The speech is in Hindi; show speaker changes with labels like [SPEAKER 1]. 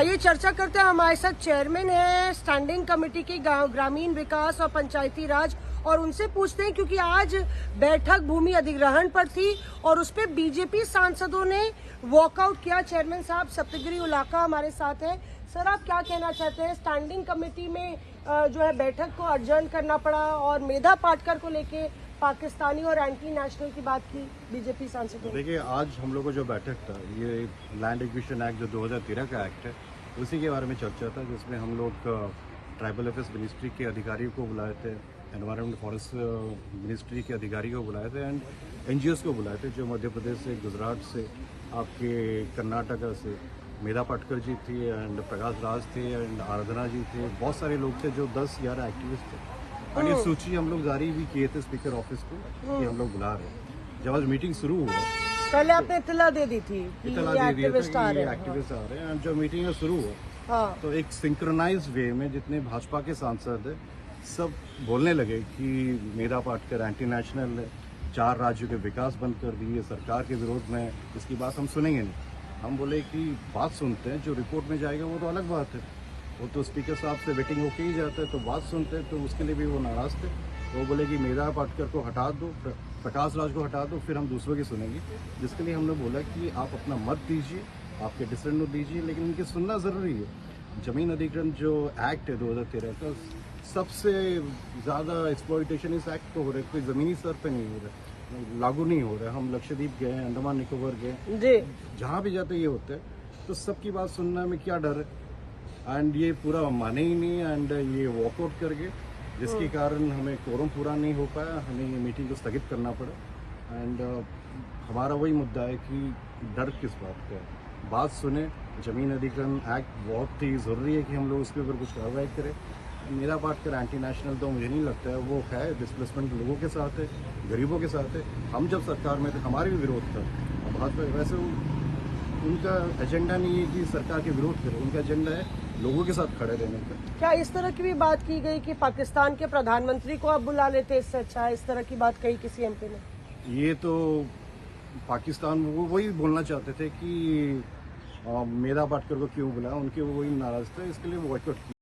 [SPEAKER 1] आइए चर्चा करते हैं। हमारे साथ चेयरमैन है स्टैंडिंग कमेटी की ग्रामीण विकास और पंचायती राज, और उनसे पूछते हैं क्योंकि आज बैठक भूमि अधिग्रहण पर थी और उस पर बीजेपी सांसदों ने वॉकआउट किया। चेयरमैन साहब सप्तगिरी उलाका हमारे साथ है। सर, आप क्या कहना चाहते हैं? स्टैंडिंग कमेटी में जो है बैठक को अर्जन करना पड़ा और मेधा पाटकर को लेके पाकिस्तानी और एंटी नेशनल की बात की बीजेपी सांसदों।
[SPEAKER 2] देखिए, आज हम लोग का जो बैठक था, ये लैंड एक्विजिशन एक्ट जो 2013 का एक्ट है, उसी के बारे में चर्चा था, जिसमें हम लोग ट्राइबल अफेयर्स मिनिस्ट्री के अधिकारियों को बुलाए थे, एनवायरमेंट फॉरेस्ट मिनिस्ट्री के अधिकारियों को बुलाए थे एंड NGOs को बुलाए थे, जो मध्य प्रदेश से, गुजरात से, आपके कर्नाटका से मेधा पाटकर जी थी एंड प्रकाश राज थे एंड आराधना जी थे। बहुत सारे लोग थे जो 10-11 एक्टिविस्ट थे और ये सूची हम लोग जारी भी किए थे स्पीकर ऑफिस को कि हम लोग बुला रहे हैं। जब आज मीटिंग शुरू हुआ,
[SPEAKER 1] पहले आपने इत्तला दे दी थी कि
[SPEAKER 2] एक्टिविस्ट आ रहे हैं एंड जब मीटिंग शुरू हुआ तो एक सिंक्रोनाइज वे में जितने भाजपा के सांसद है सब बोलने लगे कि मेधा पाटकर एंटी नेशनल है, 4 राज्यों के विकास बंद कर दिए, सरकार के विरोध में, इसकी बात हम सुनेंगे नहीं। हम बोले कि बात सुनते हैं, जो रिपोर्ट में जाएगा वो तो अलग बात है, वो तो स्पीकर साहब से वेटिंग होके ही जाता है, तो बात सुनते हैं, तो उसके लिए भी वो नाराज थे। वो बोले कि मेधा पाटकर को हटा दो, प्रकाश राज को हटा दो, फिर हम दूसरों की सुनेंगे। जिसके लिए हमने बोला कि आप अपना मत दीजिए, आपके डिसीजन दीजिए, लेकिन उनकी सुनना ज़रूरी है। ज़मीन अधिग्रहण जो एक्ट है 2013 का, सबसे ज़्यादा एक्सप्लॉयटेशन इस एक्ट को हो रहा है, कोई ज़मीनी स्तर पर नहीं हो रहा है, लागू नहीं हो रहा है। हम लक्षद्वीप गए, अंडमान निकोबार गए, जहाँ भी जाते ये होता है, तो सबकी बात सुनने में क्या डर है। एंड ये पूरा माने ही नहीं एंड ये वॉकआउट कर गए, जिसके कारण हमें कोरम पूरा नहीं हो पाया, हमें ये मीटिंग को स्थगित करना पड़ा। एंड हमारा वही मुद्दा है कि डर किस बात का है, बात सुने। ज़मीन अधिग्रहण एक्ट बहुत ही ज़रूरी है कि हम लोग उसके ऊपर कुछ कार्रवाई करें। मेरा पाटकर एंटी नेशनल तो मुझे नहीं लगता है, वो है डिस्प्लेसमेंट लोगों के साथ है, गरीबों के साथ है। हम जब सरकार में थे हमारे भी विरोध था, भाजपा वैसे उनका एजेंडा नहीं है कि सरकार के विरोध करे, उनका एजेंडा है लोगों के साथ खड़े रहने का।
[SPEAKER 1] क्या इस तरह की भी बात की गई कि पाकिस्तान के प्रधानमंत्री को आप बुला लेते, इससे अच्छा है? इस तरह की बात कही किसी MP ने?
[SPEAKER 2] ये तो पाकिस्तान वो वही बोलना चाहते थे कि मेधा पाटकर को क्यों बुलाया, उनके वो वही नाराज थे, इसके लिए बॉयकॉट किया।